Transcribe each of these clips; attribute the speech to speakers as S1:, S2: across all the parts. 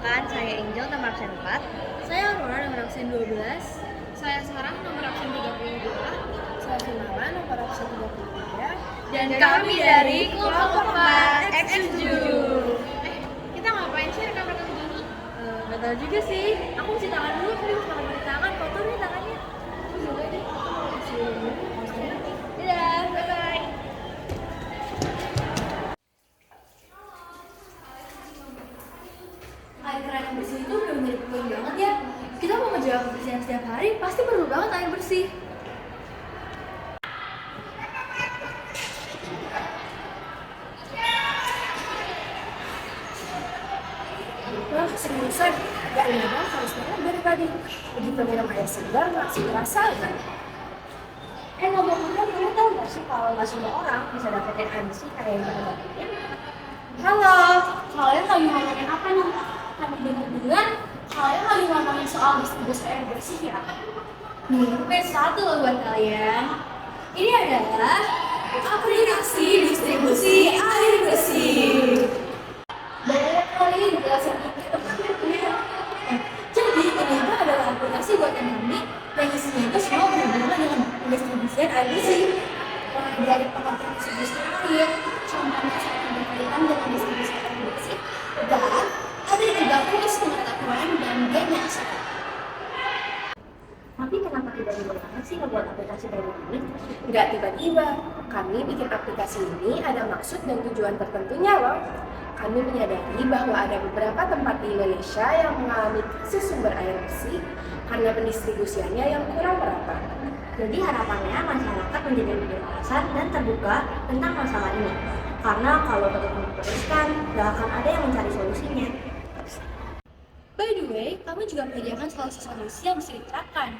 S1: Perkenalkan, saya Angel nomor absen 4.
S2: Saya Aurora nomor absen 12.
S3: Saya Sarah nomor absen 32.
S2: Saya Finala nomor absen 33.
S1: Dan kami dari kelompok 4 X7.
S3: Kita ngapain sih rekam-rekam gini?
S2: Gak tau juga sih. Aku cuci tangan dulu, tadi harus makan cuci tangan, kotor nih tangannya. Aku juga deh.
S1: Dadah, bye-bye.
S2: Air keran yang bersih itu benar-benar penting banget ya. Kita mau menjaga kebersihan setiap hari, pasti perlu banget air bersih.
S4: Wah, seriusan? Gak nyangka harus banget dari tadi. Begitu minum air segar, langsung terasa kan? Ngomong-ngomong, kamu tahu gak sih kalau nggak semua orang bisa dapetin air bersih kayak yang kita dapetin?
S5: Halo, kalian lagi ngomongin apa nih? Kami dengar kalian lagi ngomongin soal distribusi air bersih ya?
S2: Nih, satu loh buat kalian. Ini adalah aplikasi distribusi air bersih.
S5: Boleh kali dijelasin dikit maksudnya?
S2: Jadi, ini itu adalah aplikasi buatan kami yang isinya itu semua berhubungan dengan pendistribusian air bersih.
S5: Mulai dari pengertian distribusi air, contohnya saat berkaitan dengan distribusi air bersih, dan ada juga kuis pengetahuan dan game yang seru.
S4: Tapi kenapa tidak dimulai sih ngebuat aplikasi dari ini? Nggak tiba-tiba. Kami bikin aplikasi ini ada maksud dan tujuan tertentunya loh. Kami menyadari bahwa ada beberapa tempat di Indonesia yang mengalami krisis sumber air bersih karena pendistribusiannya yang kurang merata.
S6: Jadi harapannya masyarakat menjadi lebih wawasan dan terbuka tentang masalah ini. Karena kalau terus meneruskan, gak akan ada yang mencari solusinya.
S2: By the way, kami juga menyediakan solusi-solusi yang bisa diterapkan.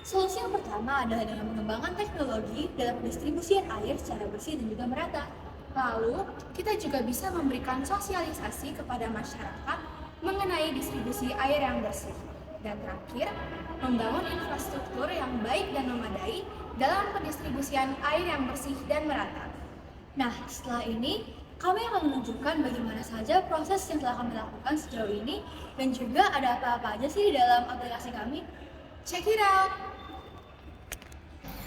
S2: Solusi yang pertama adalah dengan mengembangkan teknologi dalam pendistribusian air secara bersih dan juga merata.
S3: Lalu, kita juga bisa memberikan sosialisasi kepada masyarakat mengenai distribusi air yang bersih. Dan terakhir, membangun infrastruktur yang baik dan memadai dalam pendistribusian air yang bersih dan merata.
S2: Nah, setelah ini, kami akan menunjukkan bagaimana saja proses yang telah kami lakukan sejauh ini dan juga ada apa-apa aja sih di dalam aplikasi kami.
S3: Check it out!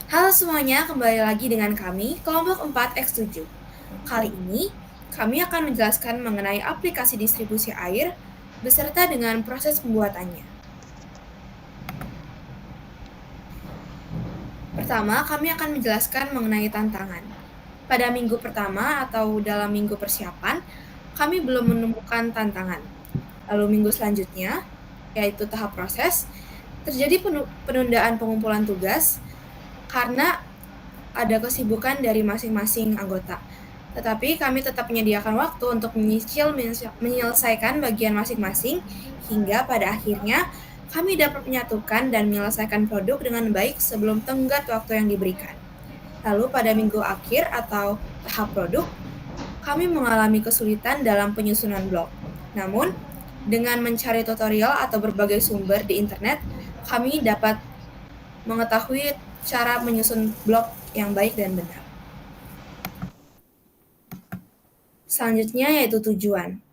S7: Halo semuanya, kembali lagi dengan kami, kelompok 4X7. Kali ini, kami akan menjelaskan mengenai aplikasi distribusi air beserta dengan proses pembuatannya. Pertama, kami akan menjelaskan mengenai tantangan. Pada minggu pertama atau dalam minggu persiapan, kami belum menemukan tantangan. Lalu minggu selanjutnya, yaitu tahap proses, terjadi penundaan pengumpulan tugas karena ada kesibukan dari masing-masing anggota. Tetapi kami tetap menyediakan waktu untuk menyelesaikan bagian masing-masing hingga pada akhirnya kami dapat menyatukan dan menyelesaikan produk dengan baik sebelum tenggat waktu yang diberikan. Lalu pada minggu akhir atau tahap produk, kami mengalami kesulitan dalam penyusunan blog. Namun, dengan mencari tutorial atau berbagai sumber di internet, kami dapat mengetahui cara menyusun blog yang baik dan benar. Selanjutnya yaitu tujuan.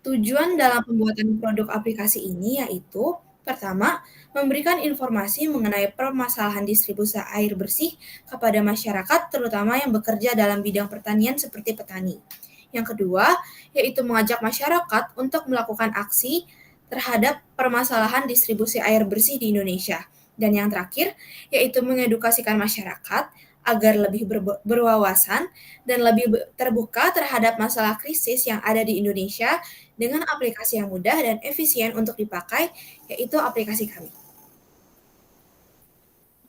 S7: Tujuan dalam pembuatan produk aplikasi ini yaitu pertama, memberikan informasi mengenai permasalahan distribusi air bersih kepada masyarakat terutama yang bekerja dalam bidang pertanian seperti petani. Yang kedua, yaitu mengajak masyarakat untuk melakukan aksi terhadap permasalahan distribusi air bersih di Indonesia. Dan yang terakhir, yaitu mengedukasikan masyarakat agar lebih berwawasan dan lebih terbuka terhadap masalah krisis yang ada di Indonesia dengan aplikasi yang mudah dan efisien untuk dipakai, yaitu aplikasi kami.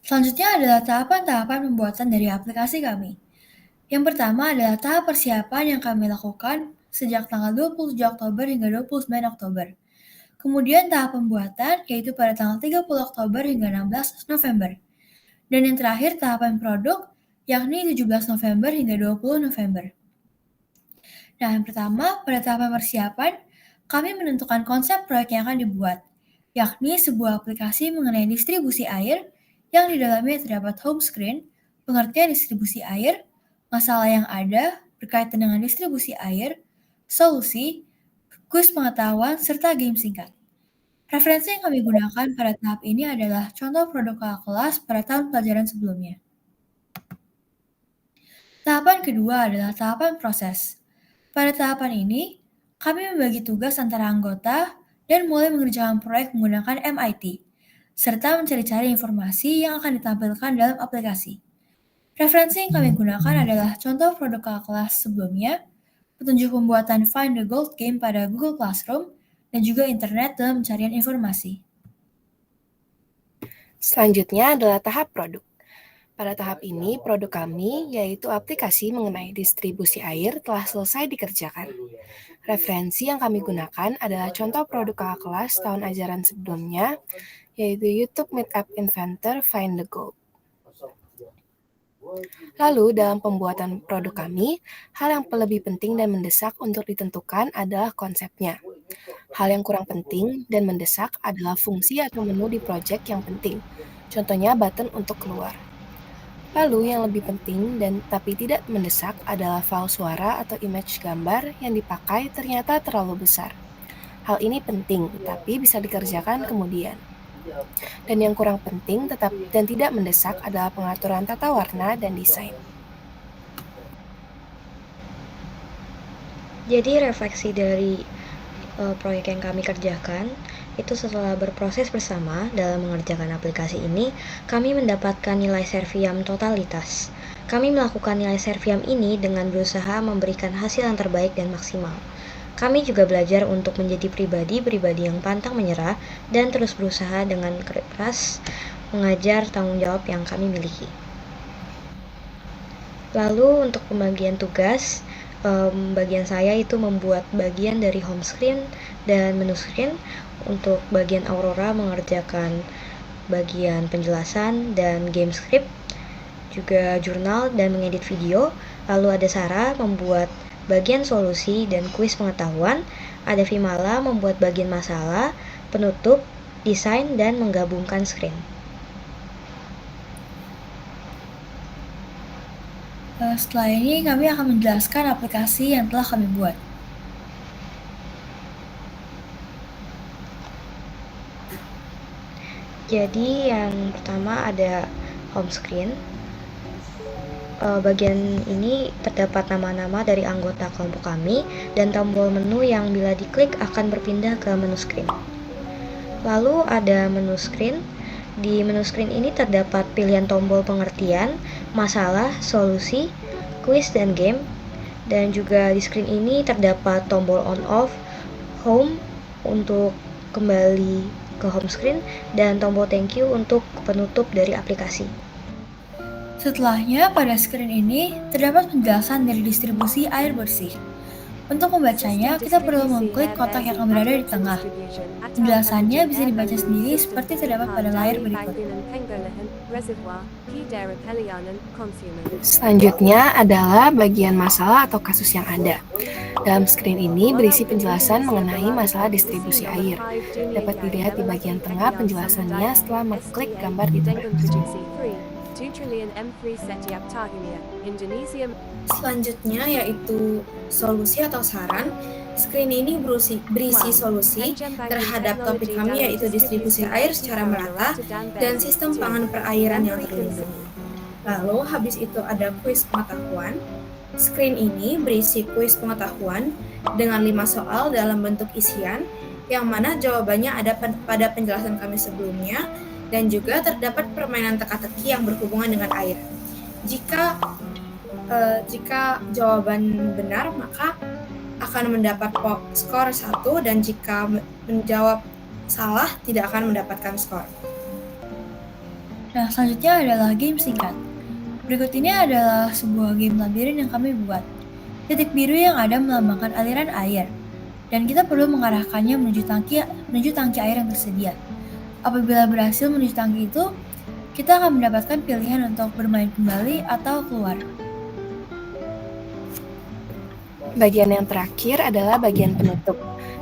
S2: Selanjutnya adalah tahapan-tahapan pembuatan dari aplikasi kami. Yang pertama adalah tahap persiapan yang kami lakukan sejak tanggal 27 Oktober hingga 29 Oktober. Kemudian tahap pembuatan yaitu pada tanggal 30 Oktober hingga 16 November. Dan yang terakhir tahapan produk yakni 17 November hingga 20 November. Nah, yang pertama pada tahapan persiapan, kami menentukan konsep proyek yang akan dibuat, yakni sebuah aplikasi mengenai distribusi air yang di dalamnya terdapat home screen, pengertian distribusi air, masalah yang ada berkaitan dengan distribusi air, solusi, kuis pengetahuan, serta game singkat. Referensi yang kami gunakan pada tahap ini adalah contoh produk kakak kelas pada tahun pelajaran sebelumnya. Tahapan kedua adalah tahapan proses. Pada tahapan ini, kami membagi tugas antara anggota dan mulai mengerjakan proyek menggunakan MIT, serta mencari-cari informasi yang akan ditampilkan dalam aplikasi. Referensi yang kami gunakan adalah contoh produk kakak kelas sebelumnya, petunjuk pembuatan Find the Gold Game pada Google Classroom, dan juga internet dalam pencarian informasi.
S4: Selanjutnya adalah tahap produk. Pada tahap ini, produk kami, yaitu aplikasi mengenai distribusi air, telah selesai dikerjakan. Referensi yang kami gunakan adalah contoh produk kakak kelas tahun ajaran sebelumnya, yaitu YouTube Meetup Inventor Find the Gold. Lalu, dalam pembuatan produk kami, hal yang lebih penting dan mendesak untuk ditentukan adalah konsepnya. Hal yang kurang penting dan mendesak adalah fungsi atau menu di project yang penting, contohnya button untuk keluar. Lalu yang lebih penting dan tapi tidak mendesak adalah file suara atau image gambar yang dipakai ternyata terlalu besar. Hal ini penting, tapi bisa dikerjakan kemudian. Dan yang kurang penting dan tidak mendesak adalah pengaturan tata warna dan desain.
S6: Jadi refleksi dari proyek yang kami kerjakan itu setelah berproses bersama dalam mengerjakan aplikasi ini, kami mendapatkan nilai Serviam totalitas. Kami melakukan nilai Serviam ini dengan berusaha memberikan hasil yang terbaik dan maksimal. Kami juga belajar untuk menjadi pribadi yang pantang menyerah dan terus berusaha dengan keras mengajar tanggung jawab yang kami miliki. Lalu untuk pembagian tugas, bagian saya itu membuat bagian dari home screen dan menu screen. Untuk bagian Aurora mengerjakan bagian penjelasan dan game script, juga jurnal dan mengedit video. Lalu ada Sarah membuat bagian solusi dan kuis pengetahuan. Ada Vimala membuat bagian masalah, penutup, desain, dan menggabungkan screen.
S2: Setelah ini kami akan menjelaskan aplikasi yang telah kami buat.
S6: Jadi yang pertama ada home screen. Bagian ini terdapat nama-nama dari anggota kelompok kami dan tombol menu yang bila diklik akan berpindah ke menu screen. Lalu ada menu screen. Di menu screen ini terdapat pilihan tombol pengertian, masalah, solusi, quiz, dan game. Dan juga di screen ini terdapat tombol on off, home untuk kembali ke home screen, dan tombol thank you untuk penutup dari aplikasi.
S2: Setelahnya, pada screen ini terdapat penjelasan dari distribusi air bersih. Untuk membacanya, kita perlu mengklik kotak yang akan berada di tengah. Penjelasannya bisa dibaca sendiri seperti terdapat pada layar berikut.
S4: Selanjutnya adalah bagian masalah atau kasus yang ada. Dalam screen ini berisi penjelasan mengenai masalah distribusi air. Dapat dilihat di bagian tengah penjelasannya setelah mengklik gambar di tengah.
S7: Selanjutnya yaitu solusi atau saran. Screen ini berisi solusi terhadap topik kami yaitu distribusi air secara merata dan sistem pangan perairan yang terlindungi. Lalu habis itu ada kuis pengetahuan. Screen ini berisi kuis pengetahuan dengan 5 soal dalam bentuk isian yang mana jawabannya ada pada penjelasan kami sebelumnya dan juga terdapat permainan teka-teki yang berhubungan dengan air. Jika jawaban benar maka akan mendapat skor 1 dan jika menjawab salah tidak akan mendapatkan skor.
S2: Nah, selanjutnya adalah game singkat. Berikut ini adalah sebuah game labirin yang kami buat. Titik biru yang ada melambangkan aliran air, dan kita perlu mengarahkannya menuju tangki air yang tersedia. Apabila berhasil menuju tangki itu, kita akan mendapatkan pilihan untuk bermain kembali atau keluar.
S4: Bagian yang terakhir adalah bagian penutup.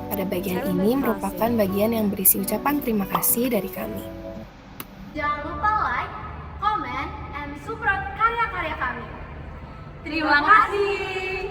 S4: Pada bagian ini merupakan bagian yang berisi ucapan terima kasih dari kami.
S3: Jangan lupa like, comment, and support karya-karya kami. Terima kasih.